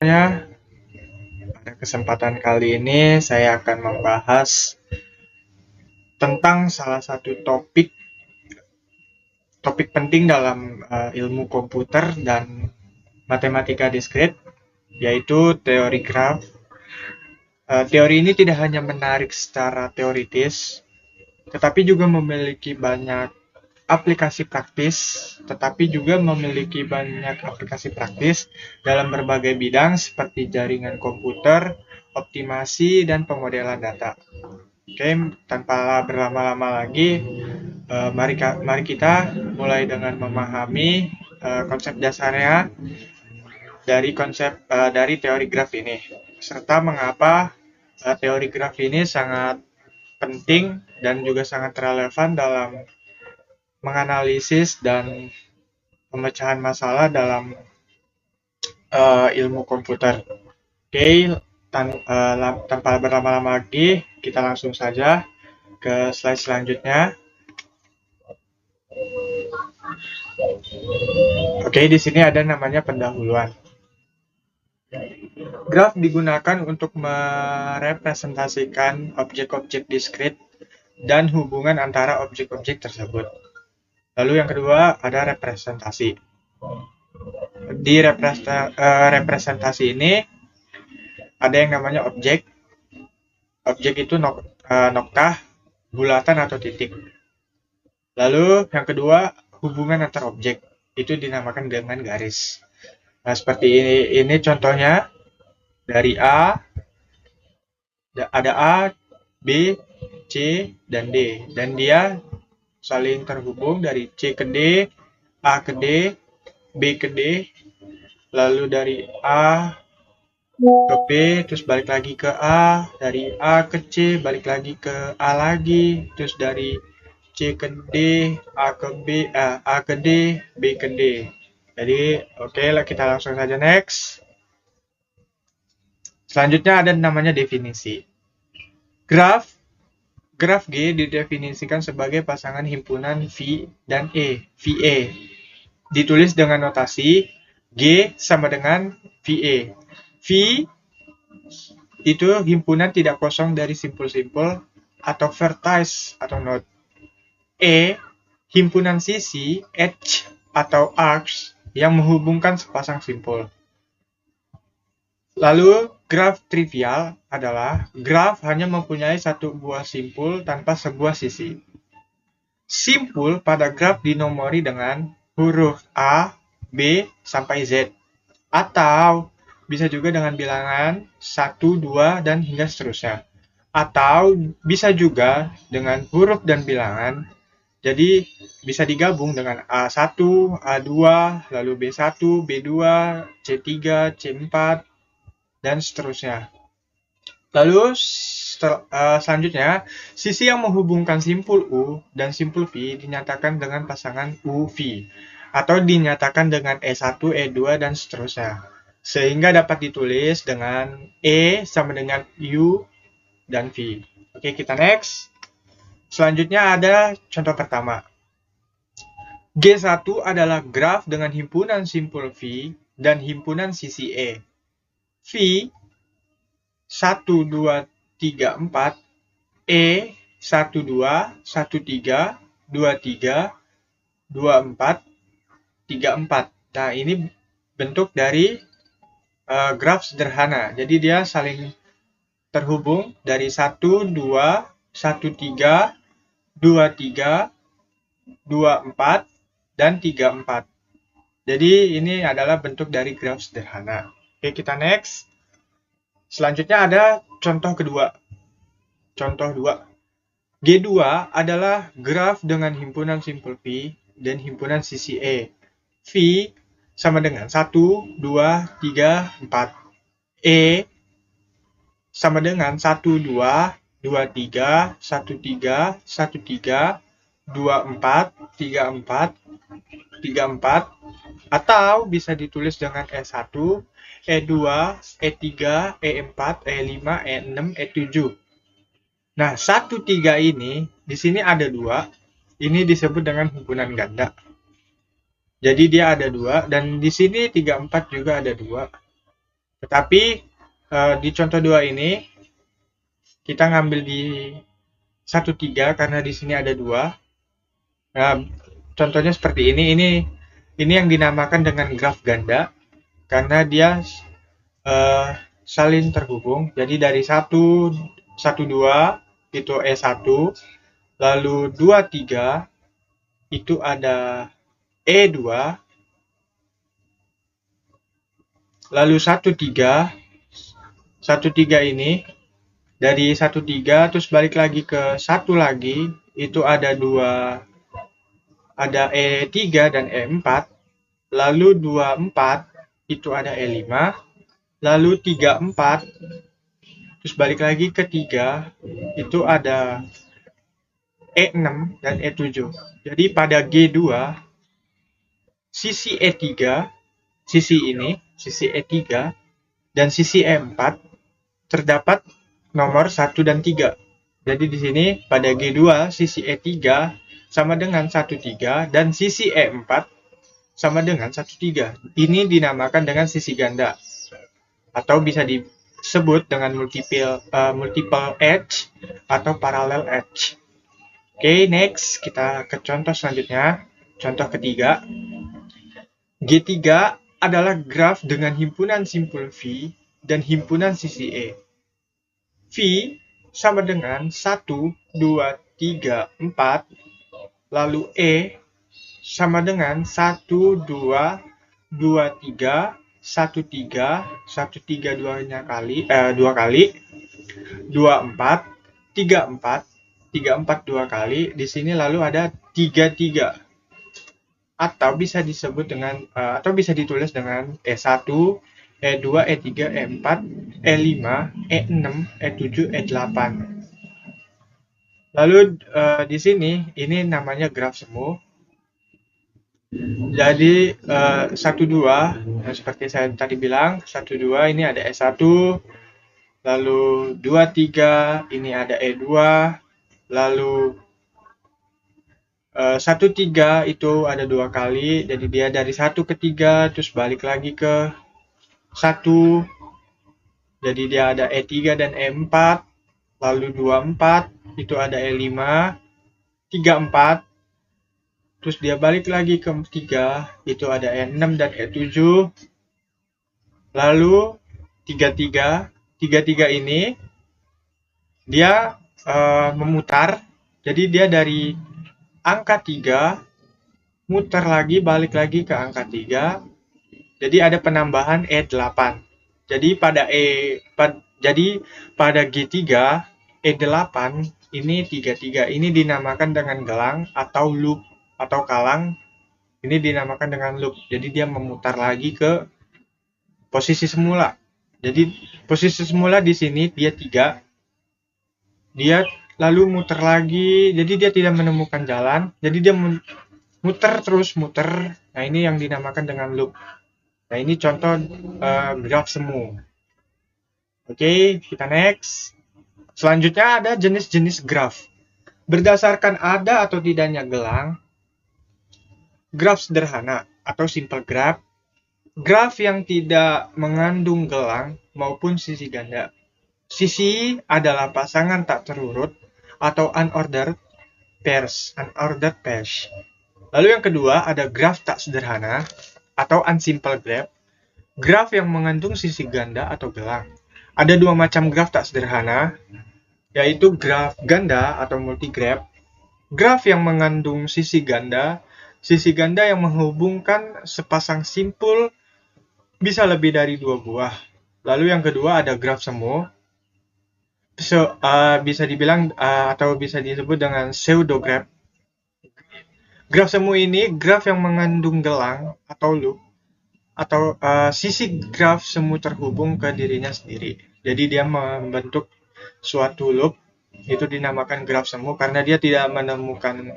semuanya, pada kesempatan kali ini saya akan membahas tentang salah satu topik penting dalam ilmu komputer dan matematika diskrit, yaitu teori graf. Teori ini tidak hanya menarik secara teoritis, tetapi juga memiliki banyak aplikasi praktis, dalam berbagai bidang seperti jaringan komputer, optimasi, dan pemodelan data. Oke, tanpa berlama-lama lagi, mari kita mulai dengan memahami konsep dasarnya dari teori graf ini, serta mengapa teori graf ini sangat penting dan juga sangat relevan dalam menganalisis dan pemecahan masalah dalam ilmu komputer. Oke, tanpa berlama-lama lagi, kita langsung saja ke slide selanjutnya. Oke, di sini ada namanya pendahuluan. Graf digunakan untuk merepresentasikan objek-objek diskrit dan hubungan antara objek-objek tersebut. Lalu yang kedua ada representasi. Di representasi ini ada yang namanya objek. Objek itu noktah, bulatan atau titik. Lalu yang kedua hubungan antar objek, itu dinamakan dengan garis. Nah, seperti ini contohnya. Dari A, ada A, B, C, dan D. Dan dia saling terhubung dari C ke D, A ke D, B ke D, lalu dari A ke B, terus balik lagi ke A, dari A ke C, balik lagi ke A lagi, terus dari C ke D, A ke B, A ke D, B ke D. Jadi, oke, kita langsung saja next. Selanjutnya ada namanya definisi. Graf G didefinisikan sebagai pasangan himpunan V dan E, VE. Ditulis dengan notasi G sama dengan VE. V itu himpunan tidak kosong dari simpul-simpul atau vertice atau node. E, himpunan sisi, edge atau arcs yang menghubungkan sepasang simpul. Lalu, graf trivial adalah graf hanya mempunyai satu buah simpul tanpa sebuah sisi. Simpul pada graf dinomori dengan huruf A, B, sampai Z. Atau bisa juga dengan bilangan 1, 2, dan hingga seterusnya. Atau bisa juga dengan huruf dan bilangan. Jadi bisa digabung dengan A1, A2, lalu B1, B2, C3, C4, dan seterusnya. Lalu selanjutnya, sisi yang menghubungkan simpul U dan simpul V dinyatakan dengan pasangan UV atau dinyatakan dengan E1, E2, dan seterusnya. Sehingga dapat ditulis dengan E sama dengan U dan V. Oke, kita next. Selanjutnya ada contoh pertama. G1 adalah graf dengan himpunan simpul V dan himpunan sisi E. V 1, 2, 3, 4, E 1, 2, 1, 3, 2, 3, 2, 4, 3, 4. Nah, ini bentuk dari graf sederhana. Jadi dia saling terhubung dari 1, 2, 1, 3, 2, 3, 2, 4, dan 3, 4. Jadi ini adalah bentuk dari graf sederhana. Oke, kita next. Selanjutnya ada contoh kedua. Contoh 2. G2 adalah graf dengan himpunan simpul V dan himpunan sisi E. V sama dengan 1, 2, 3, 4. E sama dengan 1, 2, 2, 3, 1, 3, 1, 3, 2, 4, 3, 4, 3, 4. Atau bisa ditulis dengan E1, E2, E3, E4, E5, E6, E7. Nah, 1, 3 ini, di sini ada 2. Ini disebut dengan himpunan ganda. Jadi dia ada 2, dan di sini 3, 4 juga ada 2. Tetapi di contoh 2 ini kita ngambil di 1,3 karena di sini ada 2. Nah, contohnya seperti ini. Ini yang dinamakan dengan graf ganda karena dia saling terhubung. Jadi dari 1, 2 itu E1, lalu 2,3 itu ada E2, lalu 1,3 ini dari 1,3 terus balik lagi ke 1 lagi, itu ada E3 dan E4, lalu 2,4 itu ada E5, lalu 3,4 terus balik lagi ke 3 itu ada E6 dan E7. Jadi pada G2 sisi E3, sisi E3 dan sisi E4 terdapat nomor 1 dan 3. Jadi di sini pada G2 sisi E3 sama dengan 1,3 dan sisi E4 sama dengan 1,3. Ini dinamakan dengan sisi ganda atau bisa disebut dengan multiple edge atau parallel edge. Oke, next kita ke contoh selanjutnya. Contoh ketiga. G3 adalah graf dengan himpunan simpul V dan himpunan sisi E. V sama dengan 1, 2, 3, 4, lalu E sama dengan 1, 2, 2, 3, 1, 3, 1, 3 2 kali, 2 kali, 2, 4, 3, 4, 3, 4 2 kali, di sini lalu ada 3, 3. Atau bisa disebut dengan, atau bisa ditulis dengan E1, E2, E3, E4, E5, E6, E7, E8. Lalu di sini ini namanya graf semu. Jadi 1, 2 seperti saya tadi bilang, 1, 2 ini ada E1, lalu 2, 3 ini ada E2, lalu 1, 3 itu ada 2 kali, jadi dia dari 1 ke 3 terus balik lagi ke 1, jadi dia ada E3 dan E4, lalu 2, 4 itu ada E5, 3, 4 terus dia balik lagi ke 3, itu ada E6 dan E7, lalu 3, 3 ini dia memutar, jadi dia dari angka 3 muter lagi balik lagi ke angka 3, jadi ada penambahan E8. Jadi pada G3 E8 ini 3 ini dinamakan dengan gelang atau loop atau kalang. Ini dinamakan dengan loop. Jadi dia memutar lagi ke posisi semula. Jadi posisi semula di sini dia 3. Dia lalu muter lagi. Jadi dia tidak menemukan jalan. Jadi dia muter terus muter. Nah, ini yang dinamakan dengan loop. Nah, ini contoh graf semu. Oke, kita next. Selanjutnya ada jenis-jenis graf. Berdasarkan ada atau tidaknya gelang, graf sederhana atau simple graph, graf yang tidak mengandung gelang maupun sisi ganda. Sisi adalah pasangan tak terurut atau unordered pairs. Lalu yang kedua ada graf tak sederhana atau unsimple graph, graf yang mengandung sisi ganda atau gelang. Ada 2 macam graf tak sederhana, yaitu graf ganda atau multigraph. Graf yang mengandung sisi ganda yang menghubungkan sepasang simpul bisa lebih dari 2 buah. Lalu yang kedua ada graf semu. Bisa dibilang atau bisa disebut dengan pseudograph. Graf semu ini graf yang mengandung gelang atau loop, atau sisi graf semu terhubung ke dirinya sendiri. Jadi dia membentuk suatu loop, itu dinamakan graf semu karena dia tidak menemukan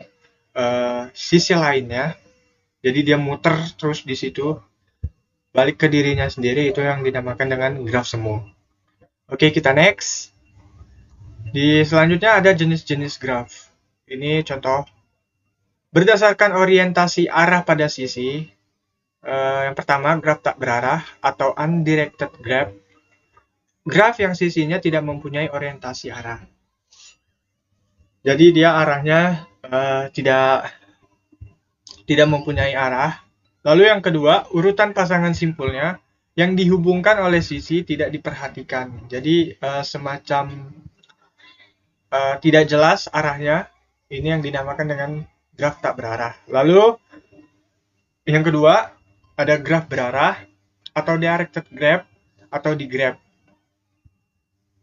sisi lainnya. Jadi dia muter terus di situ, balik ke dirinya sendiri, itu yang dinamakan dengan graf semu. Oke, kita next. Di selanjutnya ada jenis-jenis graf. Ini contoh. Berdasarkan orientasi arah pada sisi, Yang pertama, graf tak berarah atau undirected graph. Graf yang sisinya tidak mempunyai orientasi arah. Jadi dia arahnya tidak mempunyai arah. Lalu yang kedua, urutan pasangan simpulnya yang dihubungkan oleh sisi tidak diperhatikan. Jadi semacam tidak jelas arahnya. Ini yang dinamakan dengan graf tak berarah. Lalu yang kedua, ada graf berarah atau directed graph atau digraph.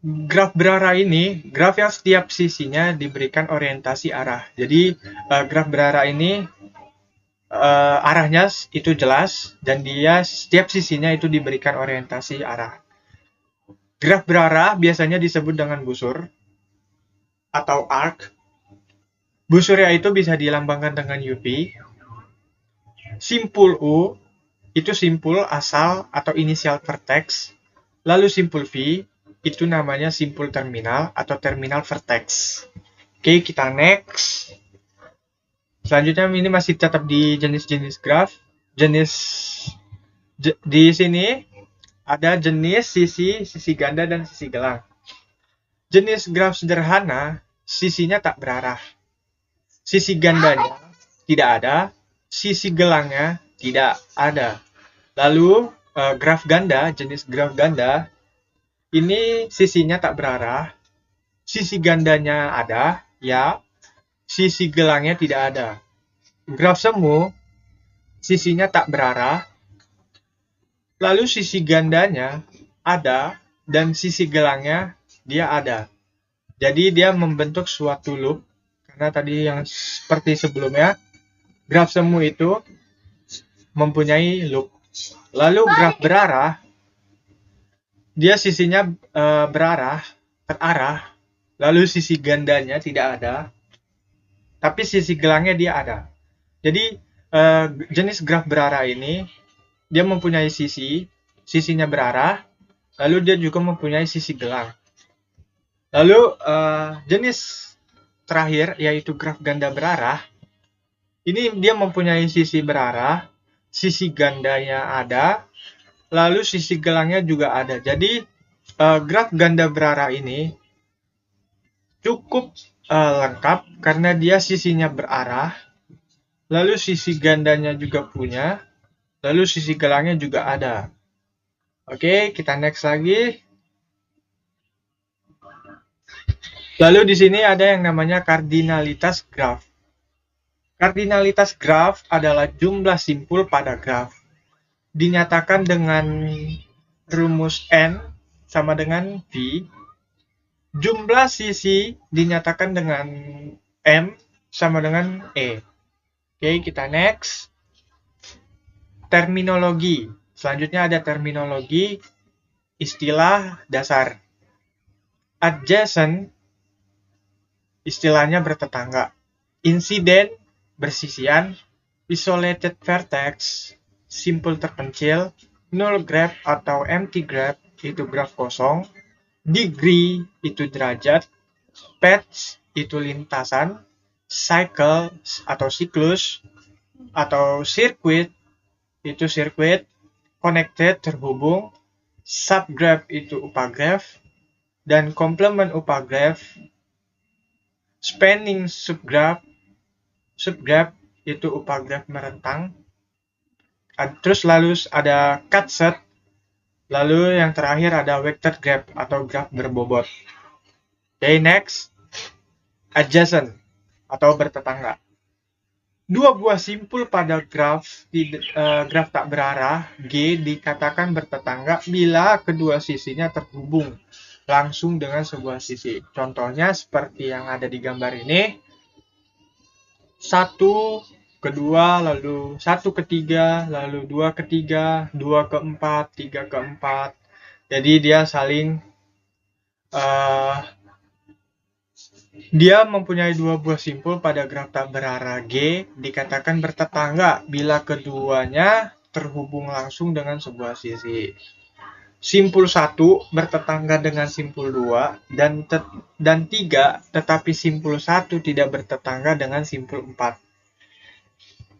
Graf berarah ini graf yang setiap sisinya diberikan orientasi arah. Jadi graf berarah ini arahnya itu jelas dan dia setiap sisinya itu diberikan orientasi arah. Graf berarah biasanya disebut dengan busur atau arc. Busurnya itu bisa dilambangkan dengan UP. Simpul U itu simpul asal atau inisial vertex. Lalu simpul V itu namanya simpul terminal atau terminal vertex. Oke, kita next. Selanjutnya ini masih tetap di jenis-jenis graf. Di sini ada jenis sisi ganda dan sisi gelang. Jenis graf sederhana, sisinya tak berarah. Sisi gandanya tidak ada, sisi gelangnya tidak ada. Lalu graf ganda, jenis graf ganda, ini sisinya tak berarah, sisi gandanya ada, ya, sisi gelangnya tidak ada. Graf semu, sisinya tak berarah, lalu sisi gandanya ada, dan sisi gelangnya dia ada. Jadi dia membentuk suatu loop, karena tadi yang seperti sebelumnya, graf semu itu mempunyai loop. Lalu graf berarah, dia sisinya terarah, lalu sisi gandanya tidak ada, tapi sisi gelangnya dia ada. Jadi jenis graf berarah ini dia mempunyai sisinya berarah, lalu dia juga mempunyai sisi gelang. Lalu jenis terakhir yaitu graf ganda berarah, ini dia mempunyai sisi berarah, sisi gandanya ada, lalu sisi gelangnya juga ada. Jadi graf ganda berarah ini cukup lengkap karena dia sisinya berarah, lalu sisi gandanya juga punya, lalu sisi gelangnya juga ada. Oke, kita next lagi. Lalu di sini ada yang namanya kardinalitas graf. Kardinalitas graf adalah jumlah simpul pada graf. Dinyatakan dengan rumus N sama dengan V. Jumlah sisi dinyatakan dengan M sama dengan E. Oke, kita next. Terminologi. Selanjutnya ada terminologi istilah dasar. Adjacent, istilahnya bertetangga. Incident, bersisian. Isolated vertex, simpul terpencil. Null graph atau empty graph, itu graf kosong. Degree, itu derajat. Patch, itu lintasan. Cycle atau siklus. Atau circuit, itu sirkuit. Connected, terhubung. Subgraph, itu upagraph. Dan complement upagraph. Spanning subgraph itu upagraph merentang. Terus lalu ada cut set. Lalu yang terakhir ada vector graph atau graf berbobot. Okay, next. Adjacent atau bertetangga. Dua buah simpul pada graf tak berarah G dikatakan bertetangga bila kedua sisinya terhubung langsung dengan sebuah sisi. Contohnya seperti yang ada di gambar ini. 1 ke 2, lalu 1 ke 3, lalu 2 ke 3, 2 ke 4, 3 ke 4. Jadi dia saling dia mempunyai dua buah simpul pada graf tak berarah G dikatakan bertetangga bila keduanya terhubung langsung dengan sebuah sisi. Simpul 1 bertetangga dengan simpul 2 dan 3, tetapi simpul 1 tidak bertetangga dengan simpul 4.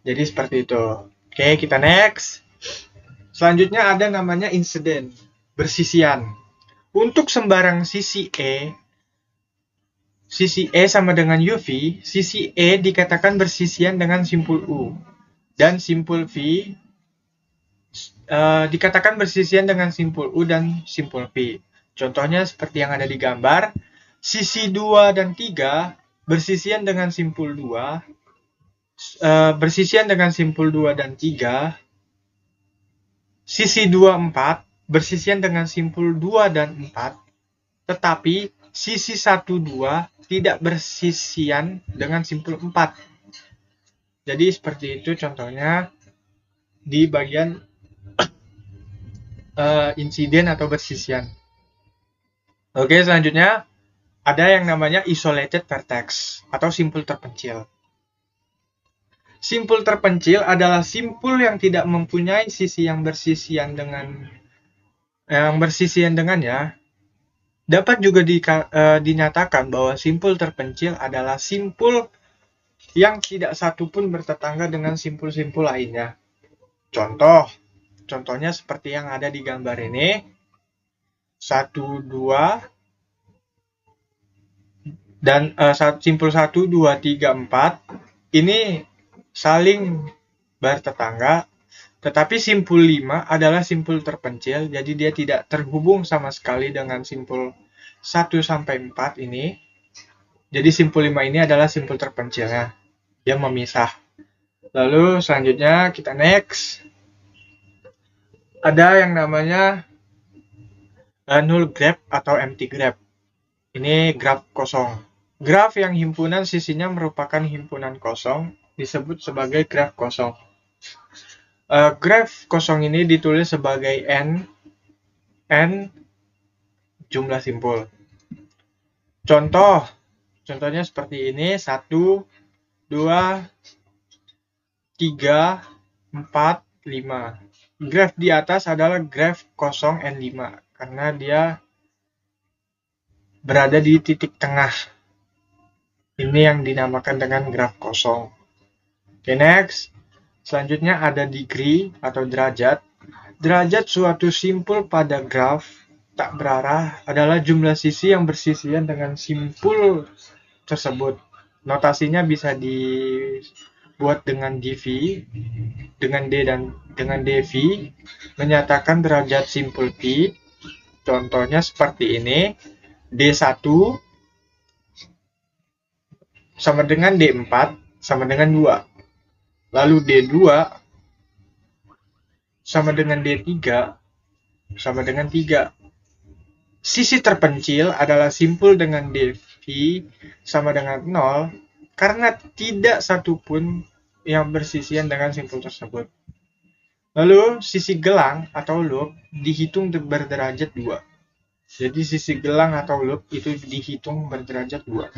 Jadi seperti itu. Oke, kita next. Selanjutnya ada namanya insiden, bersisian. Untuk sembarang sisi E sama dengan UV, sisi E dikatakan bersisian dengan simpul U. Dan simpul V dikatakan bersisian dengan simpul U dan simpul V. Contohnya seperti yang ada di gambar, sisi 2 dan 3 bersisian dengan simpul 2, bersisian dengan simpul 2 dan 3, sisi 2, 4 bersisian dengan simpul 2 dan 4, tetapi sisi 1, 2 tidak bersisian dengan simpul 4. Jadi seperti itu contohnya di bagian insiden atau bersisian. Oke, selanjutnya ada yang namanya isolated vertex atau simpul terpencil. Simpul terpencil adalah simpul yang tidak mempunyai sisi yang bersisian dengannya. Dapat juga dinyatakan bahwa simpul terpencil adalah simpul yang tidak satu pun bertetangga dengan simpul-simpul lainnya. Contohnya seperti yang ada di gambar ini. 1, 2, dan simpul 1, 2, 3, 4 ini saling bertetangga, tetapi simpul 5 adalah simpul terpencil, jadi dia tidak terhubung sama sekali dengan simpul 1 sampai 4 ini. Jadi simpul 5 ini adalah simpul terpencilnya, dia memisah. Lalu selanjutnya kita next. Ada yang namanya null graph atau empty graph. Ini graf kosong. Graf yang himpunan sisinya merupakan himpunan kosong disebut sebagai graf kosong. Graf kosong ini ditulis sebagai n jumlah simpul. Contohnya seperti ini, 1, 2, 3, 4, 5. Graf di atas adalah graf kosong N5 karena dia berada di titik tengah. Ini yang dinamakan dengan graf kosong. Oke, next. Selanjutnya ada degree atau derajat. Derajat suatu simpul pada graf tak berarah adalah jumlah sisi yang bersisian dengan simpul tersebut. Notasinya bisa dibuat dengan dV, dengan D dan dengan dV, menyatakan derajat simpul P. Contohnya seperti ini, D1 sama dengan D4 sama dengan 2. Lalu D2 sama dengan D3 sama dengan 3. Sisi terpencil adalah simpul dengan dV sama dengan 0 karena tidak satupun yang bersisian dengan simpul tersebut. Lalu sisi gelang atau loop dihitung berderajat 2. Jadi sisi gelang atau loop itu dihitung berderajat 2.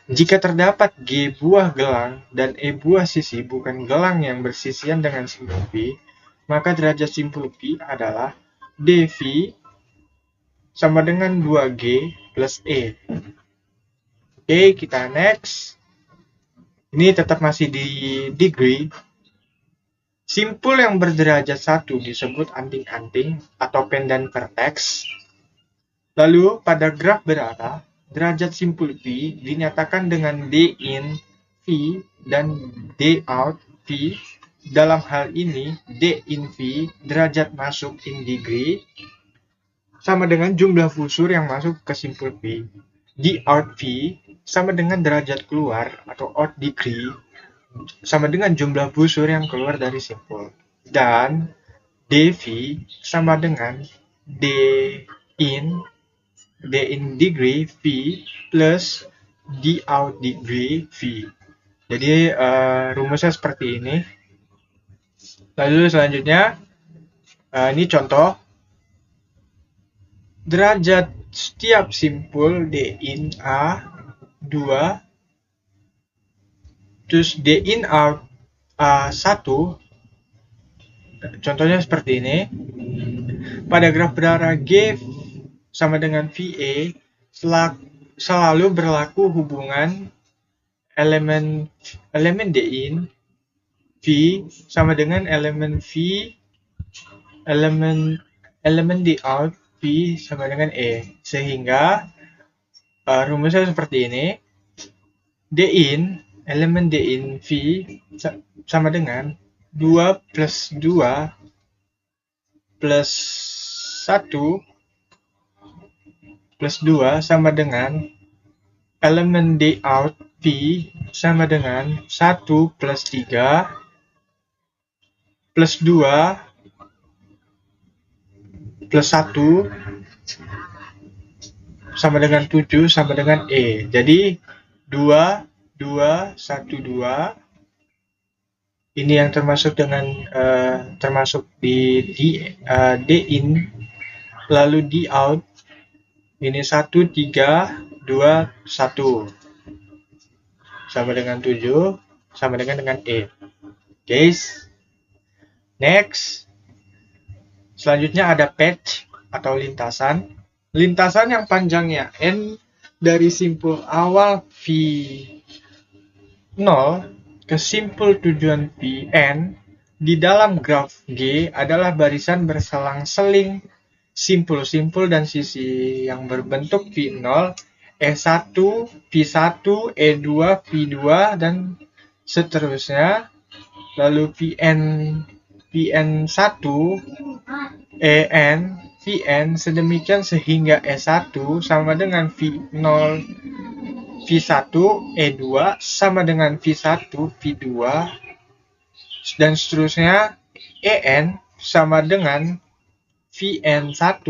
Jika terdapat G buah gelang dan E buah sisi bukan gelang yang bersisian dengan simpul P, maka derajat simpul P adalah dV sama dengan 2G plus E. Oke, kita next. Ini tetap masih di degree. Simpul yang berderajat 1 disebut anting-anting atau pendant vertex. Lalu, pada graf berarah, derajat simpul P dinyatakan dengan D in V dan D out V. Dalam hal ini, D in V, derajat masuk in degree, sama dengan jumlah fusur yang masuk ke simpul P. D out V sama dengan derajat keluar atau out degree, sama dengan jumlah fusur yang keluar dari simpul. Dan dV sama dengan D in degree V plus D out degree V. Jadi rumusnya seperti ini. Lalu selanjutnya, ini contoh. Derajat setiap simpul D in A 2, terus D in out A 1. Contohnya seperti ini. Pada graf berarah G sama dengan VA selalu berlaku hubungan elemen D in V sama dengan elemen V elemen di out V sama dengan E. Sehingga rumusnya seperti ini. Elemen D in V sama dengan 2 plus 2 plus 1 plus 2 sama dengan elemen D out V sama dengan 1 plus 3 plus 2 plus 1 sama dengan 7 sama dengan E. Jadi 2, 2, 1, 2. Ini yang termasuk dengan termasuk di D in, lalu D out. Ini 1, 3, 2, 1. Sama dengan 7, sama dengan E. Guys. Next. Selanjutnya ada patch atau lintasan. Lintasan yang panjangnya N dari simpul awal V0 ke simpul tujuan Vn di dalam graf G adalah barisan berselang-seling simpul-simpul dan sisi yang berbentuk V0, E1, V1, E2, V2, dan seterusnya. Lalu Vn1, En, Vn sedemikian sehingga E1 sama dengan V0, V1, E2 sama dengan V1, V2, dan seterusnya. En sama dengan Vn1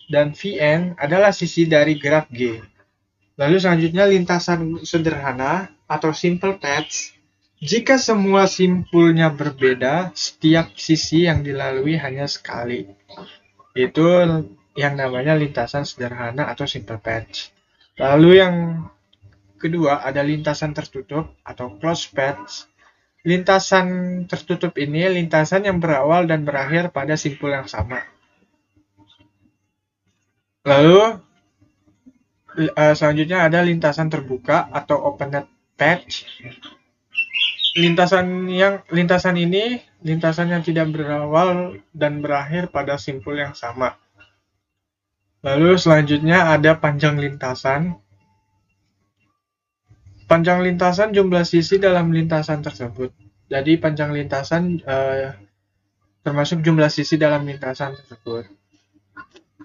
dan Vn adalah sisi dari graf G. Lalu selanjutnya lintasan sederhana atau simple patch. Jika semua simpulnya berbeda, setiap sisi yang dilalui hanya sekali. Itu yang namanya lintasan sederhana atau simple patch. Lalu yang kedua ada lintasan tertutup atau closed patch. Lintasan tertutup ini lintasan yang berawal dan berakhir pada simpul yang sama. Lalu selanjutnya ada lintasan terbuka atau open patch. Lintasan ini lintasan yang tidak berawal dan berakhir pada simpul yang sama. Lalu selanjutnya ada panjang lintasan. Panjang lintasan jumlah sisi dalam lintasan tersebut. Jadi panjang lintasan termasuk jumlah sisi dalam lintasan tersebut.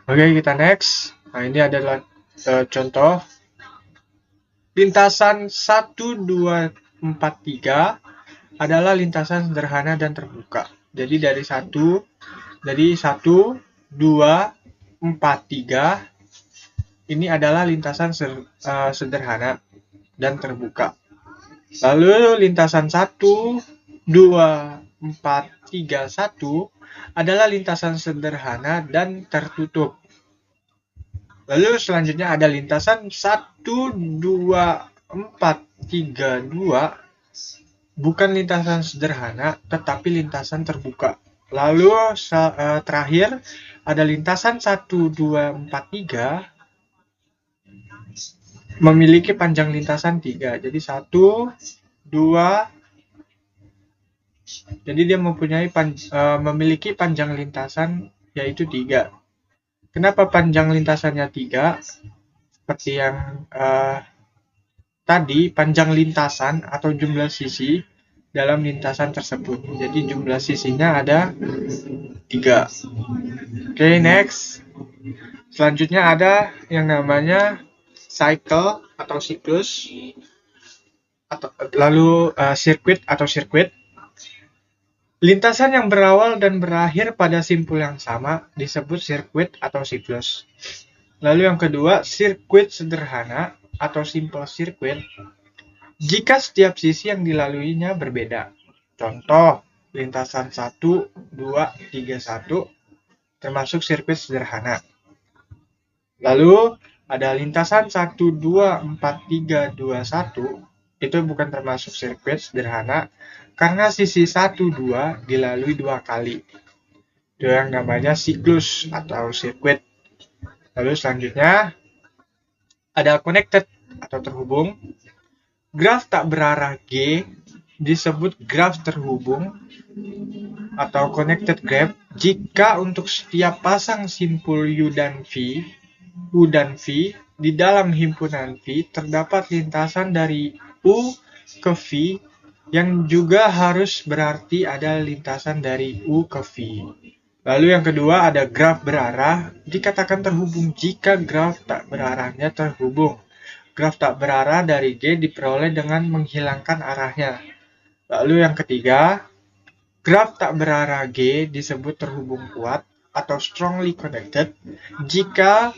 Oke, kita next. Nah, ini adalah contoh. Lintasan 1, 2, 4, 3 adalah lintasan sederhana dan terbuka. Jadi dari 1, 2, 4, 3 ini adalah lintasan sederhana dan terbuka. Lalu lintasan 1, 2, 4, 3, 1 adalah lintasan sederhana dan tertutup. Lalu selanjutnya ada lintasan 1, 2, 4, 3, 2 bukan lintasan sederhana tetapi lintasan terbuka. Lalu terakhir ada lintasan 1, 2, 4, 3 memiliki panjang lintasan 3. Jadi 1, 2, jadi dia memiliki panjang lintasan yaitu 3. Kenapa panjang lintasannya 3? Seperti yang tadi, panjang lintasan atau jumlah sisi dalam lintasan tersebut. Jadi jumlah sisinya ada 3. Oke, next. Selanjutnya ada yang namanya cycle atau siklus, lalu sirkuit atau sirkuit. Lintasan yang berawal dan berakhir pada simpul yang sama disebut sirkuit atau siklus. Lalu yang kedua, sirkuit sederhana atau simple circuit. Jika setiap sisi yang dilaluinya berbeda. Contoh, lintasan 1, 2, 3, 1 termasuk sirkuit sederhana. Lalu ada lintasan 1, 2, 4, 3, 2, 1 itu bukan termasuk sirkuit sederhana karena sisi 1, 2 dilalui 2 kali. Itu yang namanya siklus atau sirkuit. Lalu selanjutnya ada connected atau terhubung. Graf tak berarah G disebut graf terhubung atau connected graph jika untuk setiap pasang simpul U dan V di dalam himpunan V terdapat lintasan dari U ke V yang juga harus berarti ada lintasan dari U ke V. Lalu yang kedua ada graf berarah, dikatakan terhubung jika graf tak berarahnya terhubung. Graf tak berarah dari G diperoleh dengan menghilangkan arahnya. Lalu yang ketiga, graf tak berarah G disebut terhubung kuat atau strongly connected jika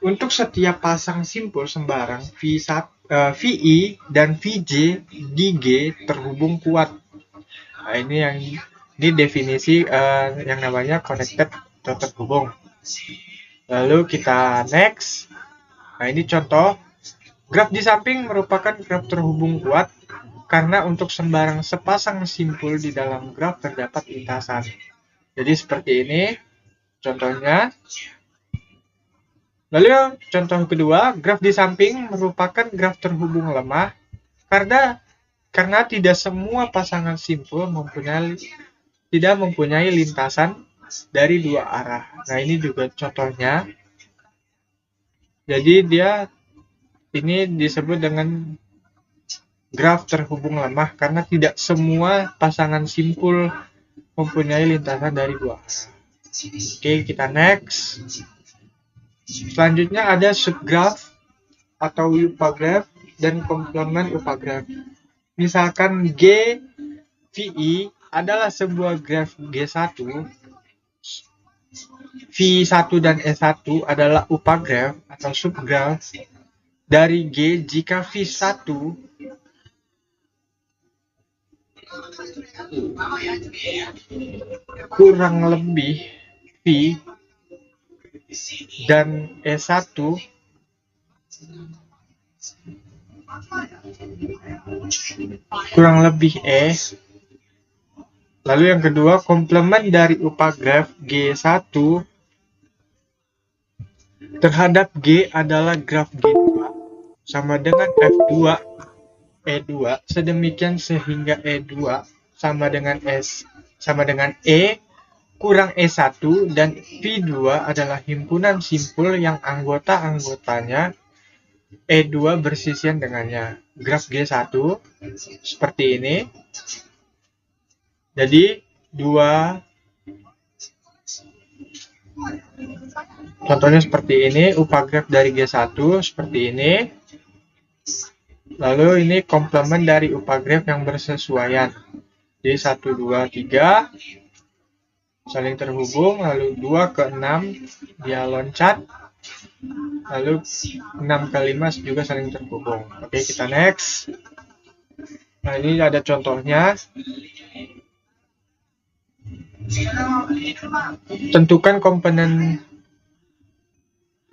untuk setiap pasang simpul sembarang VI dan VJ di G terhubung kuat. Nah, ini definisi yang namanya connected atau terhubung. Lalu kita next. Nah, ini contoh. Graf di samping merupakan graf terhubung kuat karena untuk sembarang sepasang simpul di dalam graf terdapat lintasan. Jadi seperti ini contohnya. Lalu contoh kedua, graf di samping merupakan graf terhubung lemah karena tidak semua pasangan simpul tidak mempunyai lintasan dari dua arah. Nah, ini juga contohnya. Jadi ini disebut dengan graf terhubung lemah karena tidak semua pasangan simpul mempunyai lintasan dari dua arah. Oke, kita next. Selanjutnya ada subgraf atau upagraf dan komplement upagraf. Misalkan GVI adalah sebuah graf G1, V1 dan E1 adalah upagraf atau subgraf dari G jika V1 kurang lebih V dan E1 kurang lebih E. Lalu yang kedua, komplement dari upagraf G1 terhadap G adalah graf G2 sama dengan F2 E2 sedemikian sehingga E2 sama dengan E kurang E1 dan V2 adalah himpunan simpul yang anggota-anggotanya E2 bersisian dengannya. Graf G1 seperti ini. Jadi contohnya seperti ini, upagraf dari G1 seperti ini. Lalu ini komplement dari upagraf yang bersesuaian. Jadi 1, 2, 3 saling terhubung, lalu 2 ke 6 dia loncat, lalu 6 ke 5 juga saling terhubung. Oke, kita next. Nah, ini ada contohnya. Tentukan komponen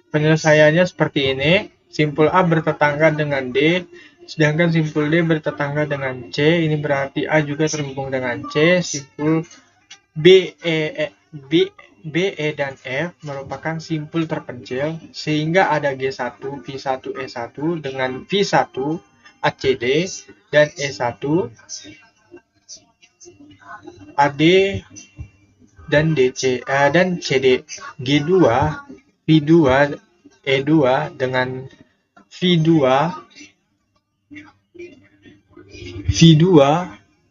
penyelesaiannya seperti ini. Simpul A bertetangga dengan D, sedangkan simpul D bertetangga dengan C. Ini berarti A juga terhubung dengan C. Simpul B, E, dan F merupakan simpul terpencil, sehingga ada G1, V1, E1 dengan V1, ACD, dan E1, AD, dan DC, dan CD. G2, V2, E2 dengan V2,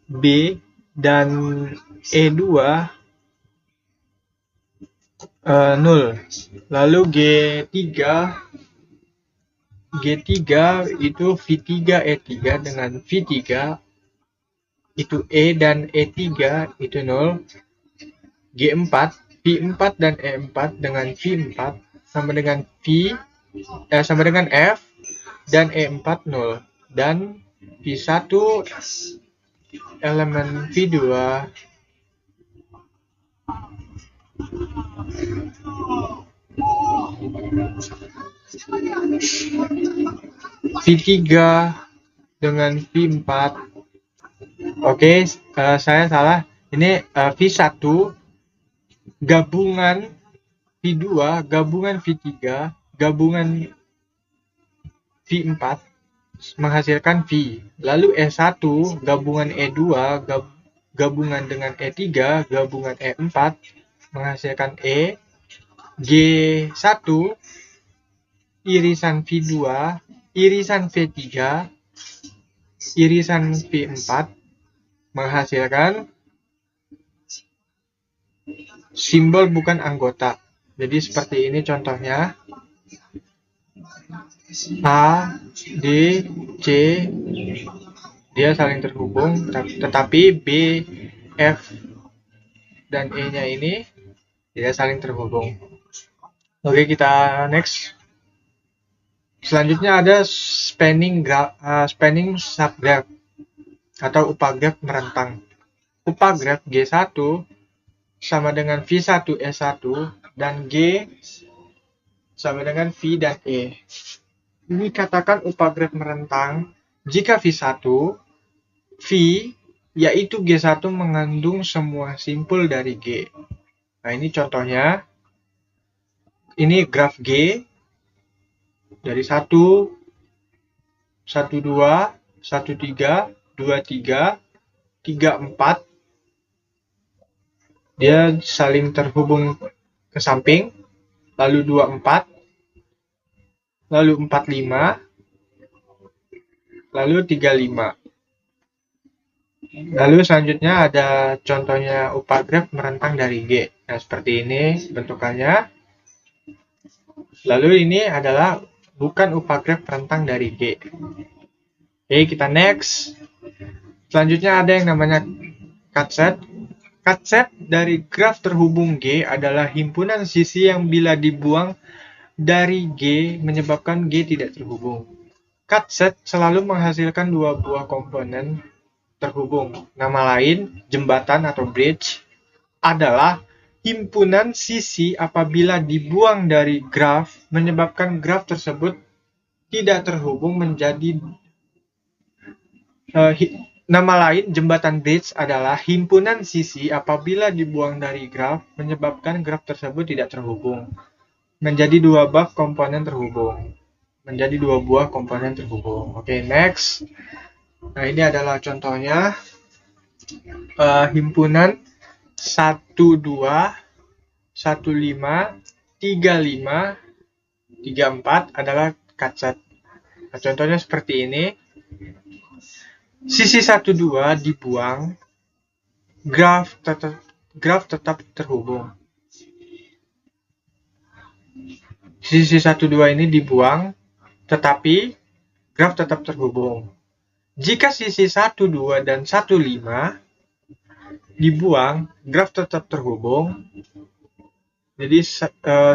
B, dan E2 0. Lalu G3 itu V3 E3 dengan V3 itu E dan E3 itu 0. G4 V4 dan E4 dengan V4 sama dengan F dan E4 0, dan V1 elemen V2 V3 dengan V4. Oke, saya salah. Ini V1 gabungan V2 gabungan V3 gabungan V4 menghasilkan V. Lalu E1 gabungan E2 gabungan dengan E3 gabungan E4 menghasilkan E. G1 irisan V2 irisan V3 irisan V4 menghasilkan simbol bukan anggota. Jadi seperti ini contohnya. A, D, C dia saling terhubung, tetapi B, F, dan E-nya ini tidak saling terhubung. Oke, kita next. Selanjutnya ada spanning subgraph atau upagraf merentang. Upagraf G1 sama dengan V1 E1 dan G sama dengan V dan E. Ini katakan upagraf merentang jika V1 V yaitu G1 mengandung semua simpul dari G. Nah, ini contohnya. Ini graf G dari 1, 1, 2, 1, 3, 2, 3, 3, 4. Dia saling terhubung ke samping. Lalu 2, 4. Lalu 4, 5. Lalu 3, 5. Lalu selanjutnya ada contohnya upagraf merentang dari G. Nah, seperti ini bentukannya. Lalu ini adalah bukan upagraf merentang dari G. Oke, kita next. Selanjutnya ada yang namanya cutset. Cutset dari graf terhubung G adalah himpunan sisi yang bila dibuang dari G menyebabkan G tidak terhubung. Cutset selalu menghasilkan dua buah komponen terhubung. Nama lain, jembatan atau bridge, adalah himpunan sisi apabila dibuang dari graf menyebabkan graf tersebut tidak terhubung menjadi nama lain, jembatan bridge adalah himpunan sisi apabila dibuang dari graf menyebabkan graf tersebut tidak terhubung menjadi dua buah komponen terhubung. Oke, next. Nah, ini adalah contohnya himpunan 1, 2, 1, 5, 3, 5, 3, 4 adalah cutset. Nah, contohnya seperti ini. Sisi 1, 2 dibuang, graf tetap terhubung. Sisi 1, 2 ini dibuang, tetapi graf tetap terhubung. Jika sisi 1, 2, dan 1, 5 dibuang, graf tetap terhubung. Jadi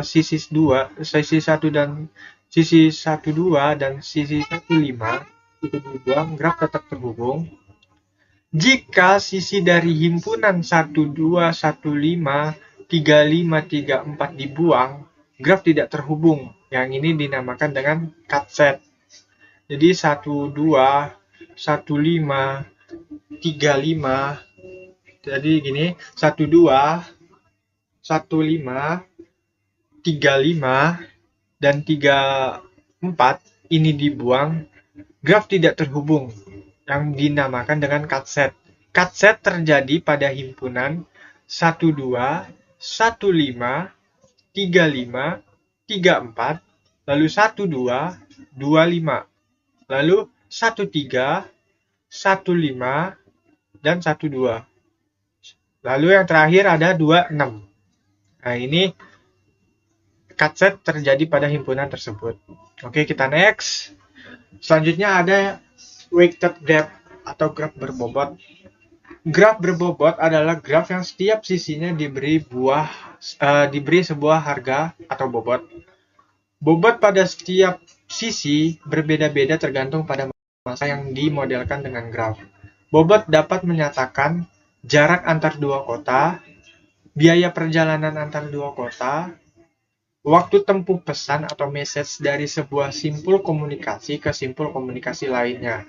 sisi 1, dan sisi 1, 2 dan sisi 1, 5 itu dibuang, graf tetap terhubung. Jika sisi dari himpunan 1, 2, 1, 5, 3, 5, 3, 4 dibuang, graf tidak terhubung. Yang ini dinamakan dengan cutset. Jadi 1, 2, 1, 5, 3, 5. Jadi gini, 1, 2, 1, 5, 3, 5, dan 3, 4 ini dibuang, graf tidak terhubung, yang dinamakan dengan cutset. Cutset terjadi pada himpunan 1, 2, 1, 5, 3, 5, 3, 4, lalu 1, 2, 2, 5, lalu 1, 3, 1, 5, dan 1, 2. Lalu yang terakhir ada 2, 6. Nah, ini cutset terjadi pada himpunan tersebut. Oke, kita next. Selanjutnya ada weighted graph atau graf berbobot. Graf berbobot adalah graf yang setiap sisinya diberi sebuah harga atau bobot. Bobot pada setiap sisi berbeda-beda tergantung pada masa yang dimodelkan dengan graf. Bobot dapat menyatakan jarak antar dua kota, biaya perjalanan antar dua kota, waktu tempuh pesan atau message dari sebuah simpul komunikasi ke simpul komunikasi lainnya,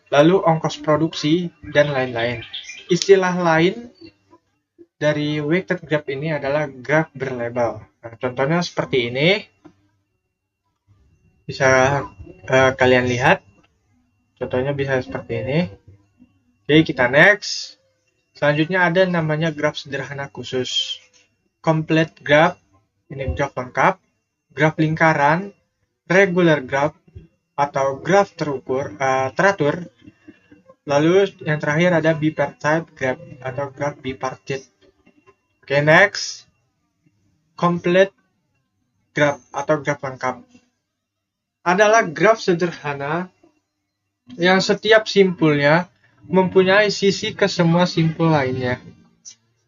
lalu ongkos produksi, dan lain-lain. Istilah lain dari weighted graph ini adalah graf berlabel. Nah, contohnya seperti ini. Bisa kalian lihat. Contohnya bisa seperti ini. Oke, kita next. Selanjutnya ada namanya graf sederhana khusus. Complete graph, ini graf lengkap. Graf lingkaran, regular graph, atau graf teratur. Lalu yang terakhir ada bipartite graph, atau graf bipartit. Oke, next. Complete graph, atau graf lengkap. Adalah graf sederhana yang setiap simpulnya mempunyai sisi ke semua simpul lainnya.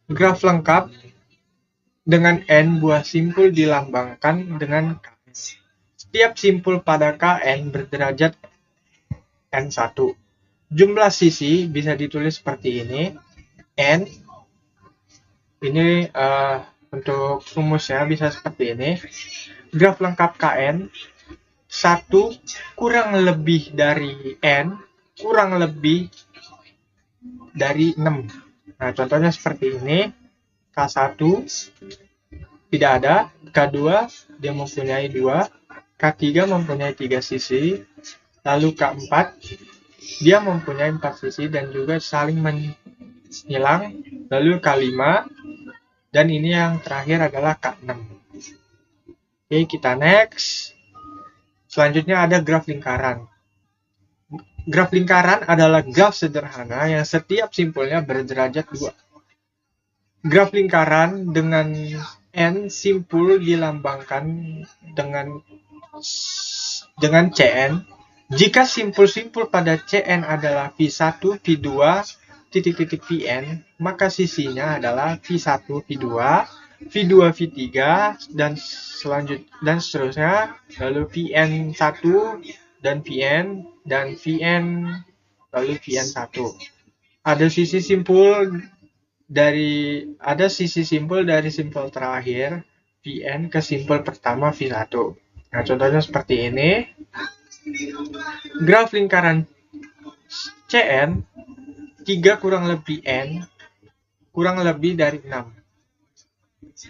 Graf lengkap dengan n buah simpul dilambangkan dengan kn. Setiap simpul pada kn berderajat n1. Jumlah sisi bisa ditulis seperti ini. N ini untuk rumusnya bisa seperti ini. Graf lengkap kn 1 kurang lebih dari n kurang lebih dari 6. Nah, contohnya seperti ini. K1 tidak ada, K2 dia mempunyai 2, K3 mempunyai 3 sisi, lalu K4 dia mempunyai 4 sisi dan juga saling menghilang, lalu K5, dan ini yang terakhir adalah K6. Oke, kita next. Selanjutnya ada graf lingkaran. Graf lingkaran adalah graf sederhana yang setiap simpulnya berderajat 2. Graf lingkaran dengan n simpul dilambangkan dengan Cn. Jika simpul-simpul pada Cn adalah V1, V2, Vn, maka sisinya adalah V1, V2, V2, V3, dan seterusnya, lalu Vn1 dan Vn, dan Vn, lalu Vn1. Ada sisi simpul dari simpul terakhir Vn ke simpul pertama V1. Nah, contohnya seperti ini. Graf lingkaran Cn 3 kurang lebih n kurang lebih dari 6.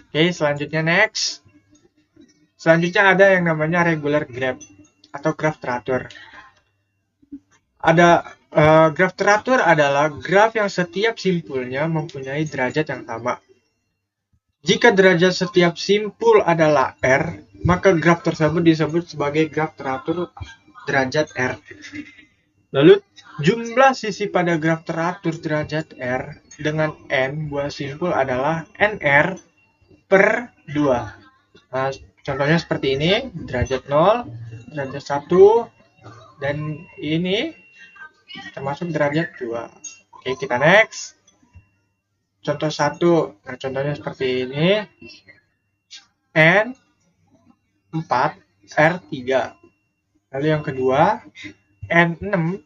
Oke, selanjutnya next. Selanjutnya ada yang namanya regular graph atau graf teratur. Graf teratur adalah graf yang setiap simpulnya mempunyai derajat yang sama. Jika derajat setiap simpul adalah R, maka graf tersebut disebut sebagai graf teratur derajat R. Lalu, jumlah sisi pada graf teratur derajat R dengan n buah simpul adalah nr per 2. Nah, contohnya seperti ini, derajat 0, derajat 1, dan ini termasuk derajat 2. Oke, kita next. Contoh 1. Nah, contohnya seperti ini. N4 R3. Lalu yang kedua N6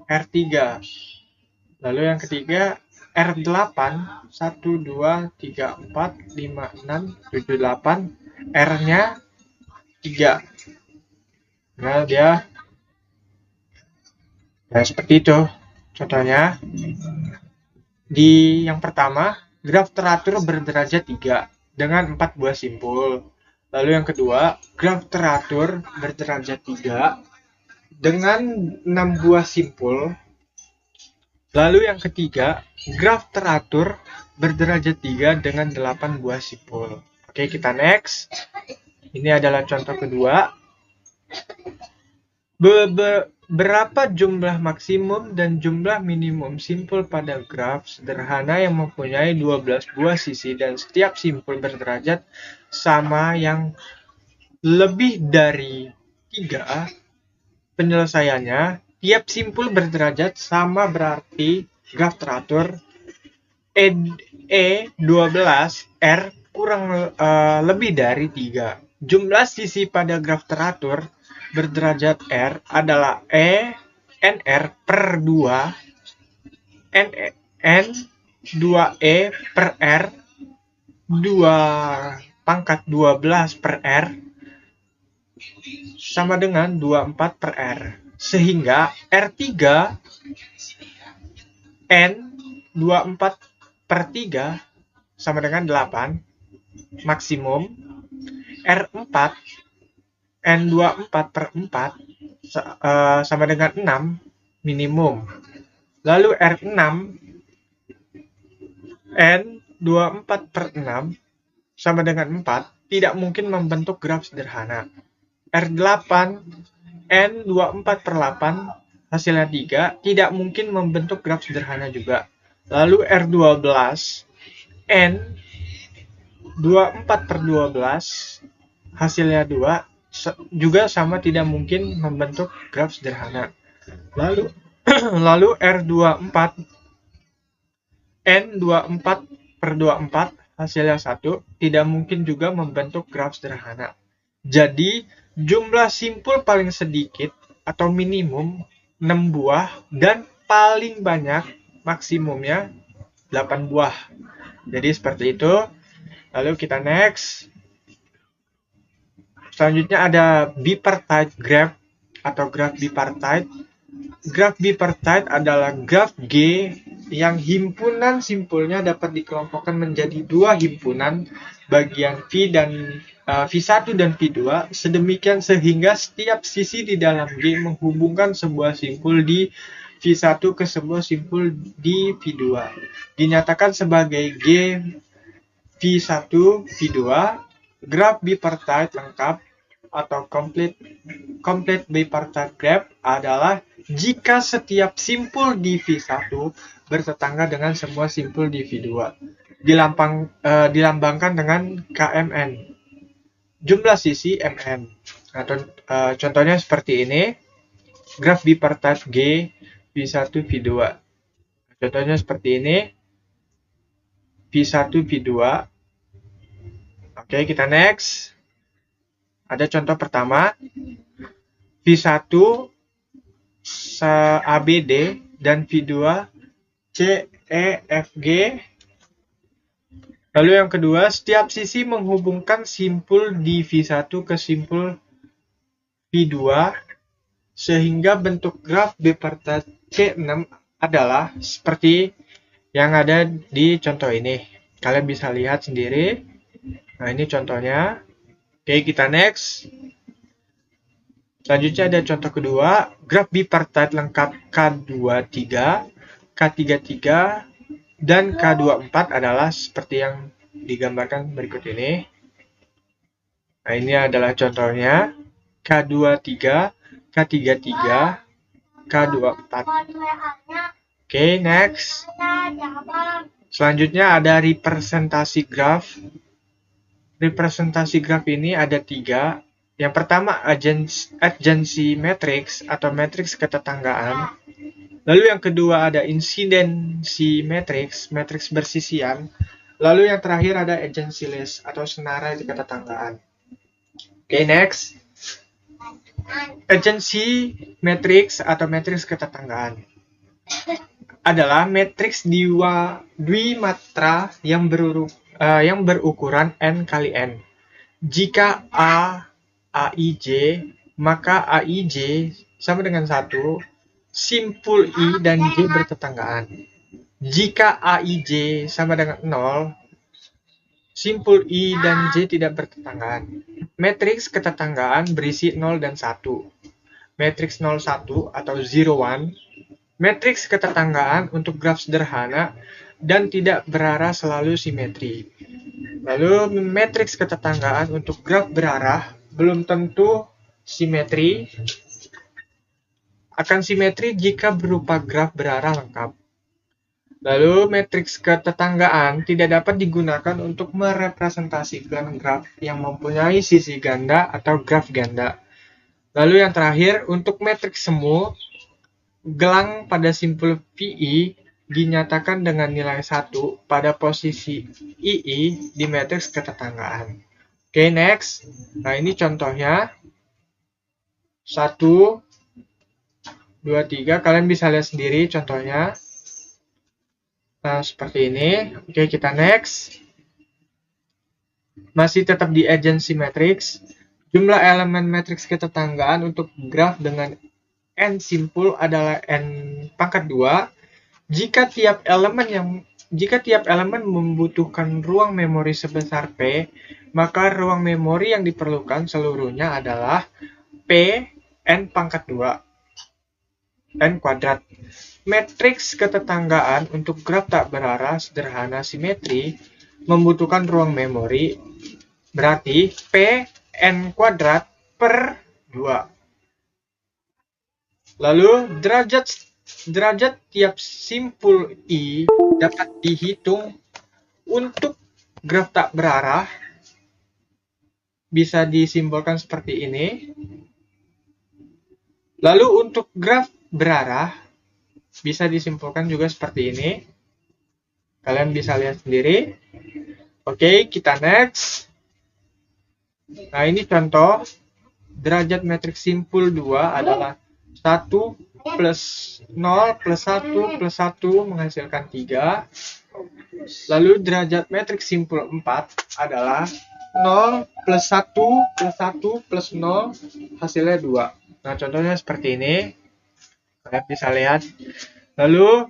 R3. Lalu yang ketiga R8 1 2 3 4 5 6 7 8 R-nya 3. Nah, seperti itu. Contohnya di yang pertama, graf teratur berderajat 3 dengan 4 buah simpul. Lalu yang kedua, graf teratur berderajat 3 dengan 6 buah simpul. Lalu yang ketiga, graf teratur berderajat 3 dengan 8 buah simpul. Oke, kita next. Ini adalah contoh kedua. Berapa jumlah maksimum dan jumlah minimum simpul pada graf sederhana yang mempunyai 12 buah sisi dan setiap simpul berderajat sama yang lebih dari 3? Penyelesaiannya, tiap simpul berderajat sama berarti graf teratur E12R kurang lebih dari 3. Jumlah sisi pada graf teratur berderajat R adalah nr per 2 n2e per R 2 pangkat 12 per R sama dengan 24 per R. Sehingga R3 N24 per 3 sama dengan 8 maksimum. R4 N24 per 4 sama dengan 6 minimum. Lalu R6 N24/6 sama dengan 4 tidak mungkin membentuk graf sederhana. R8 N24/8 hasilnya 3 tidak mungkin membentuk graf sederhana juga. Lalu R12 N24/12 hasilnya 2 juga sama tidak mungkin membentuk graf sederhana. Lalu R24 N24/24 hasilnya 1 tidak mungkin juga membentuk graf sederhana. Jadi, jumlah simpul paling sedikit atau minimum 6 buah dan paling banyak maksimumnya 8 buah. Jadi seperti itu. Lalu kita next. Selanjutnya ada bipartite graph atau graf bipartite. Graf bipartite adalah graf G yang himpunan simpulnya dapat dikelompokkan menjadi dua himpunan bagian V dan V1 dan V2 sedemikian sehingga setiap sisi di dalam G menghubungkan sebuah simpul di V1 ke sebuah simpul di V2. Dinyatakan sebagai G V1 V2. Graf bipartite lengkap atau complete bipartite graph adalah jika setiap simpul di V1 bertetangga dengan semua simpul di V2. Dilambangkan dengan KMN. Jumlah sisi MN. Contohnya seperti ini. Graf bipartite G V1 V2. Contohnya seperti ini. V1 V2. Oke, kita next. Ada contoh pertama. V1 ABD dan V2 CEFG. Lalu yang kedua, setiap sisi menghubungkan simpul di V1 ke simpul V2 sehingga bentuk graf bipartite C6 adalah seperti yang ada di contoh ini. Kalian bisa lihat sendiri. Nah, ini contohnya. Oke, kita next. Selanjutnya ada contoh kedua, graf bipartite lengkap K23, K33, dan K24 adalah seperti yang digambarkan berikut ini. Nah, ini adalah contohnya, K23, K33, K24. Oke, next. Selanjutnya ada representasi graf. Representasi graf ini ada 3. Yang pertama, adjacency matrix atau matriks ketetanggaan. Lalu yang kedua ada incidency matrix, matriks bersisian. Lalu yang terakhir ada adjacency list atau senarai ketetanggaan. Oke, next. Adjacency matrix atau matriks ketetanggaan adalah matriks dwimatra yang berukuran n kali n. Jika AIJ, maka AIJ sama dengan 1, simpul I dan J bertetanggaan. Jika AIJ sama dengan 0, simpul I dan J tidak bertetanggaan. Matriks ketetanggaan berisi 0 dan 1. Matriks 01 atau 01, matriks ketetanggaan untuk graf sederhana dan tidak berarah selalu simetri. Lalu matriks ketetanggaan untuk graf berarah belum tentu simetri, akan simetri jika berupa graf berarah lengkap. Lalu matriks ketetanggaan tidak dapat digunakan untuk merepresentasikan graf yang mempunyai sisi ganda atau graf ganda. Lalu yang terakhir, untuk matriks semu, gelang pada simpul VI dinyatakan dengan nilai 1 pada posisi II di matriks ketetanggaan. Oke, next. Nah, ini contohnya. 1, 2, 3. Kalian bisa lihat sendiri contohnya. Nah, seperti ini. Oke, kita next. Masih tetap di adjacency matrix. Jumlah elemen matriks ketetanggaan untuk graf dengan n simpul adalah n pangkat 2. Jika tiap elemen membutuhkan ruang memori sebesar P, maka ruang memori yang diperlukan seluruhnya adalah P n pangkat 2. N kuadrat. Matriks ketetanggaan untuk graf tak berarah sederhana simetri membutuhkan ruang memori, berarti P N kuadrat per 2. Lalu derajat tiap simpul I dapat dihitung untuk graf tak berarah, bisa disimbolkan seperti ini. Lalu untuk graf berarah bisa disimpulkan juga seperti ini. Kalian bisa lihat sendiri. Oke, kita next. Nah, ini contoh. Derajat matriks simpul 2 adalah 1 plus 0 plus 1 plus 1 menghasilkan 3. Lalu derajat matriks simpul 4 adalah 0 plus 1 plus 1 plus 0 hasilnya 2. Nah, contohnya seperti ini. Kalian bisa lihat. Lalu,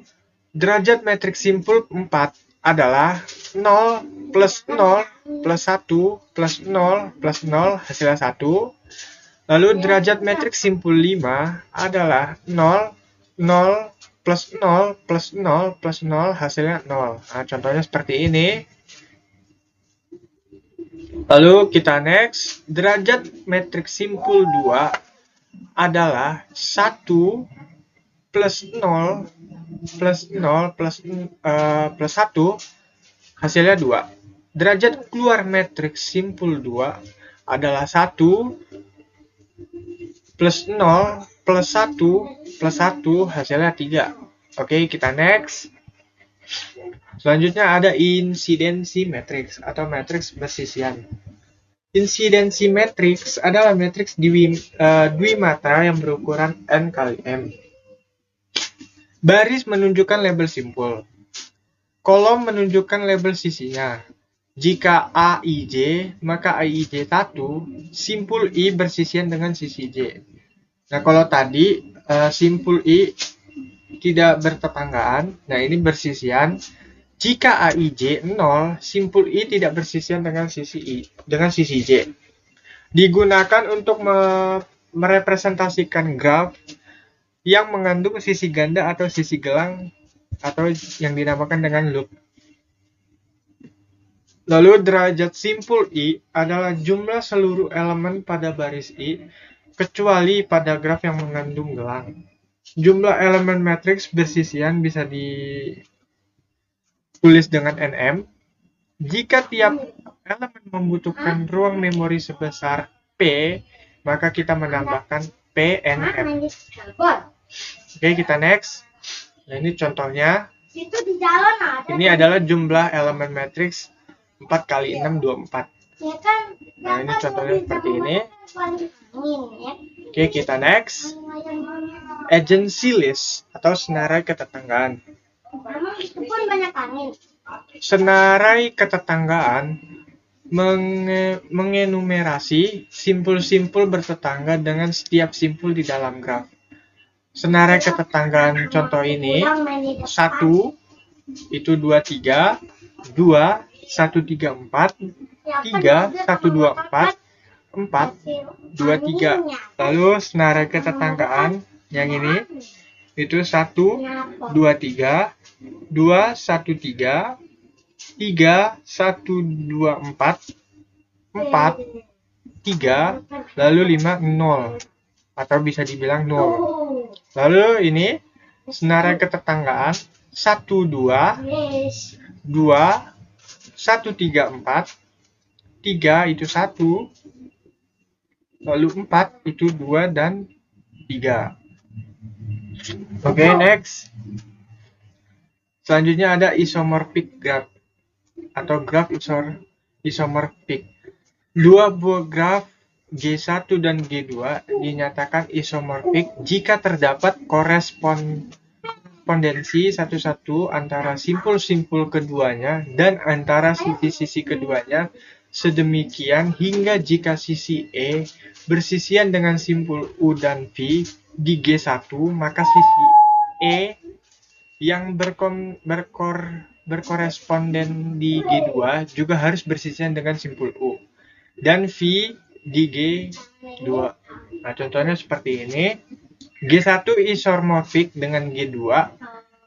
derajat matriks simpul 4 adalah 0 plus 0 plus 1 plus 0 plus 0 hasilnya 1. Lalu, derajat matriks simpul 5 adalah 0, 0 plus 0 plus 0 plus 0 hasilnya 0. Nah, contohnya seperti ini. Lalu, kita next. Derajat matriks simpul 2 adalah 1 plus 0 plus 0 plus 1 hasilnya 2. Derajat keluar matriks simpul 2 adalah 1 plus 0 plus 1 plus 1 hasilnya 3. Oke, kita next. Selanjutnya ada insidensi matriks atau matriks bersisian. Insidensi matriks adalah matriks dwimatra yang berukuran N kali M. Baris menunjukkan label simpul. Kolom menunjukkan label sisinya. Jika AIJ, maka AIJ 1, simpul I bersisian dengan sisi J. Nah, kalau tadi simpul I tidak bertetanggaan, nah ini bersisian. Jika AIJ 0, simpul I tidak bersisian dengan sisi J. Digunakan untuk merepresentasikan graf yang mengandung sisi ganda atau sisi gelang atau yang dinamakan dengan loop. Lalu derajat simpul I adalah jumlah seluruh elemen pada baris I kecuali pada graf yang mengandung gelang. Jumlah elemen matriks bersisian bisa ditulis dengan NM. Jika tiap elemen membutuhkan ruang memori sebesar P, maka kita menambahkan PNM. Oke, kita next. Nah, ini contohnya. Ini adalah jumlah elemen matriks 4 kali 6, 24. Nah, ini contohnya seperti ini. Oke, kita next. Agency list atau senarai ketetanggaan. Senarai ketetanggaan mengenumerasi simpul-simpul bertetangga dengan setiap simpul di dalam graf. Senarai ketetanggaan contoh ini 1 itu 2, 3, 2, 1, 3, 4, 3, 1, 2, 4, 4, 2, 3. Lalu senarai ketetanggaan yang ini itu 1, 2, 3, 2, 1, 3, 3, 1, 2, 4, 4, 3, lalu 5, 0. Atau bisa dibilang 0. Lalu ini senarai ketetanggaan 1, 2, 2, 1, 3, 4, 3 itu 1, lalu 4 itu 2 dan 3. Oke, next. Selanjutnya ada isomorphic graph atau graph isomorphic. Dua buah graf G1 dan G2 dinyatakan isomorphic jika terdapat korespondensi satu-satu antara simpul-simpul keduanya dan antara sisi-sisi keduanya sedemikian hingga jika sisi E bersisian dengan simpul U dan V di G1, maka sisi E yang berkoresponden di G2 juga harus bersisian dengan simpul U dan V di G2. Nah, contohnya seperti ini. G1 isomorfik dengan G2,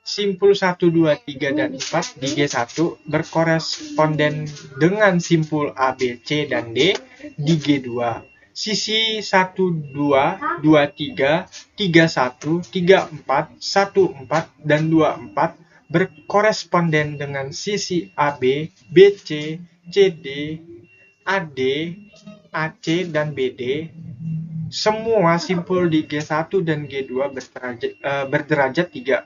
simpul 1, 2, 3, dan 4 di G1 berkoresponden dengan simpul A, B, C, dan D di G2. Sisi 1, 2, 2, 3, 3, 1, 3, 4, 1, 4, dan 2, 4 berkoresponden dengan sisi AB, BC, CD, AD, AC, dan BD. Semua simpul di G1 dan G2 berderajat 3.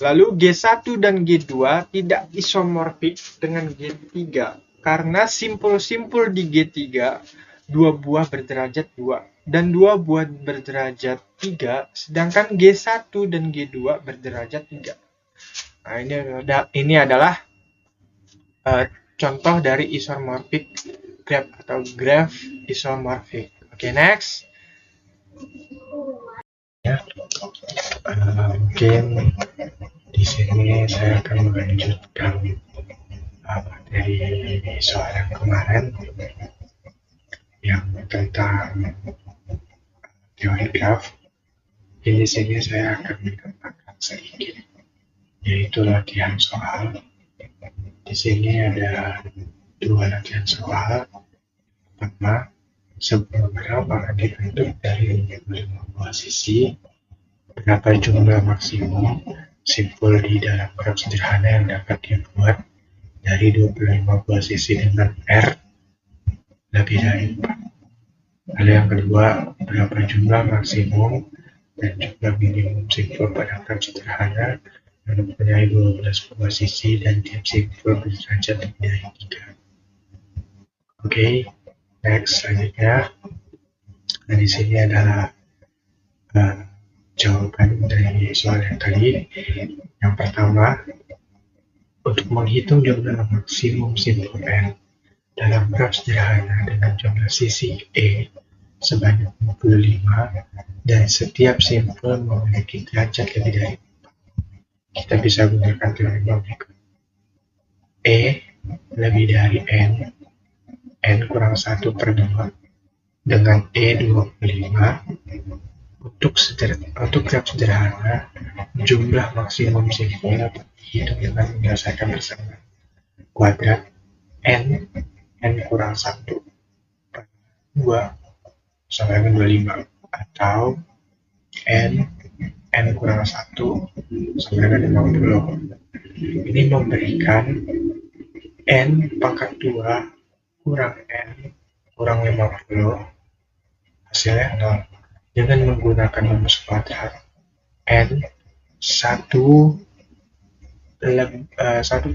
Lalu G1 dan G2 tidak isomorfik dengan G3 karena simpul-simpul di G3 dua buah berderajat 2 dan dua buah berderajat 3, sedangkan G1 dan G2 berderajat 3. Nah, ini adalah contoh dari isomorphic graph atau graph isomorphic. Oke, next. Ya, mungkin di sini saya akan melanjutkan dari soal yang kemarin yang tentang teori graph. Di sini saya akan menambahkan sedikit, yaitu latihan soal. Di sini ada 2 latihan soal. Pertama, sebuah graf akan dibentuk dari 25 buah sisi. Berapa jumlah maksimum simpul di dalam graf sederhana yang dapat dibuat dari 25 buah sisi dengan R lebih dari 4. Lalu yang kedua, berapa jumlah maksimum dan jumlah minimum simpul pada graf sederhana yang mempunyai 12 buah sisi dan tiap simpul berderajat lebih dari 3. Oke, next selanjutnya. Nah, di sini adalah jawaban dari soal yang tadi. Yang pertama, untuk menghitung jumlah maksimum simpul N dalam graf sederhana dengan jumlah sisi E sebanyak 25 dan setiap simpul memiliki derajat lebih dari 4. Kita bisa gunakan teori berikut. E lebih dari N kurang 1 per 2 dengan E 25. Untuk graf sederhana, jumlah maksimum simpul dapat dihitung dengan menyelesaikan persamaan kuadrat N kurang 1 per 2 sama dengan 25, atau N kurang 1 sama dengan 50. Ini memberikan N pangkat 2 kurang N kurang 50, hasilnya 0. Dengan menggunakan rumus kuadrat, N 1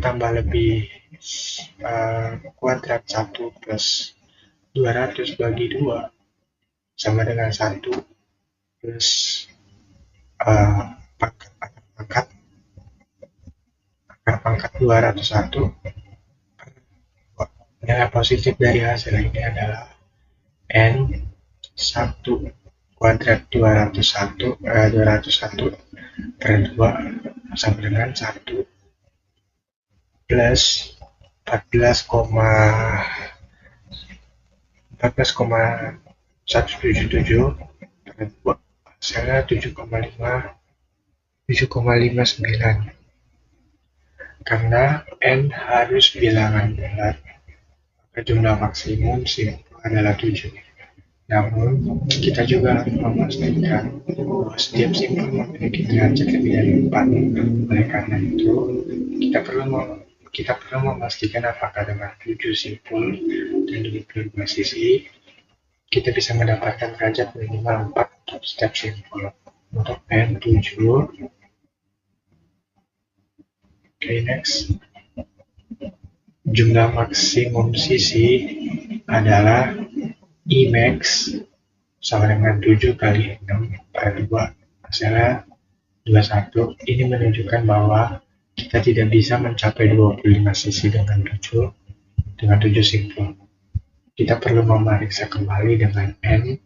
tambah lebih kuadrat 1 plus 200 bagi 2 sama dengan 1 plus akar pangkat 201. Nilai positif dari hasil ini adalah N 1 kuadrat 201 per 2 sama dengan 1 plus 14,177 per 2, hasilnya 7,59. Karena N harus bilangan bulat, maka jumlah maksimum simpul adalah 7. Namun, kita juga harus memastikan bahwa setiap simpul memiliki derajat lebih dari 4. Oleh karena itu, kita perlu memastikan apakah dengan 7 simpul dan 22 sisi, kita bisa mendapatkan derajat minimal 4 untuk setiap simpul. Untuk N 7. Oke, next. Jumlah maksimum sisi adalah I max sama dengan 7 kali 6 per 2, hasilnya 21. Ini menunjukkan bahwa kita tidak bisa mencapai 25 sisi dengan 7 simpul. Kita perlu memeriksa kembali dengan N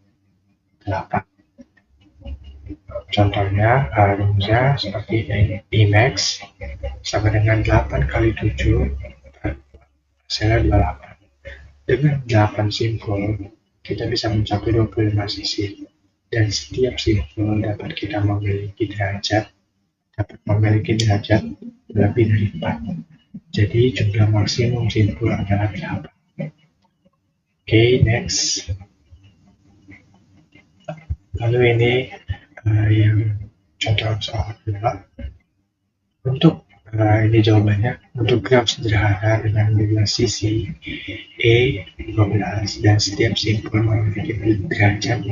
8. Contohnya, rumusnya seperti I max sama dengan 8 kali 7 per 2, hasilnya 28. Dengan 8 simpul, kita bisa mencapai 25 sisi. dan setiap simpul dapat memiliki derajat lebih dari 4. Jadi jumlah maksimum simpul adalah 8. Oke, next. Lalu ini yang contoh soal kedua. Untuk ini jawabannya, untuk graf sederhana dengan 12 sisi E 12 dan setiap simpul memiliki derajat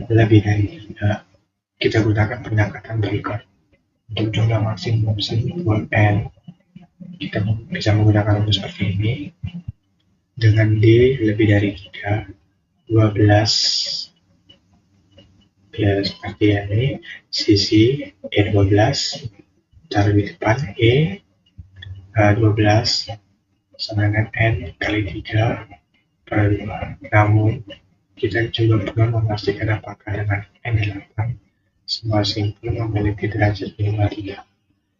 lebih dari 3, kita gunakan pendekatan berikut. Untuk jumlah maksimum simpul N, kita bisa menggunakan rumus seperti ini. Dengan D lebih dari 3, 12 ya seperti ini, sisi E12 taruh di depan E12 sama dengan N kali 3 per 2. Namun kita juga perlu memastikan apakah dengan N8 semua simpul memiliki derajat minimal 3.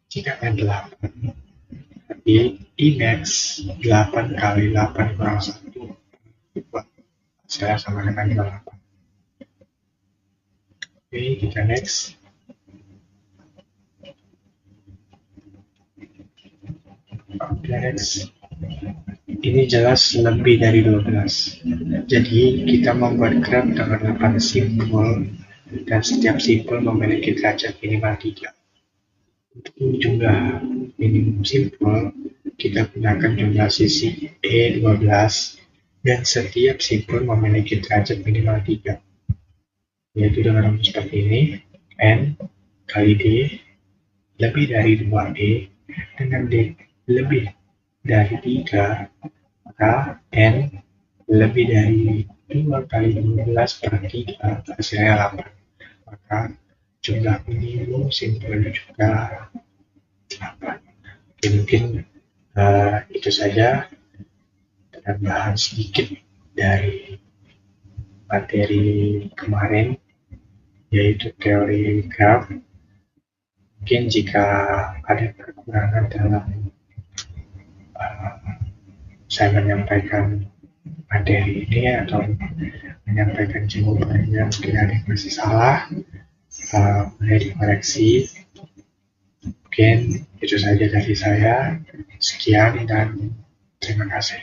Jika N8 berarti Imax 8 kali 8 kurang 1 hasilnya sama dengan 8. Oke, kita next. Oke, next. Ini jelas lebih dari 12. Jadi kita membuat graf dengan 8 simpul dan setiap simpul memiliki derajat minimal 3. Untuk jumlah minimum simpul, kita gunakan jumlah sisi E12 dan setiap simpul memiliki derajat minimal 3. Yaitu dengan rumus seperti ini, N kali D lebih dari 2E dengan D lebih dari 3, maka N lebih dari 2 kali 12 per 3 hasilnya 8. Maka jumlah minimum simpulnya juga 8. Mungkin itu saja tambahan sedikit dari materi kemarin, yaitu teori graf. Mungkin jika ada kekurangan dalam saya menyampaikan materi ini atau menyampaikan jawabannya, mungkin ada yang masih salah, boleh dikoreksi. Mungkin itu saja dari saya. Sekian dan terima kasih.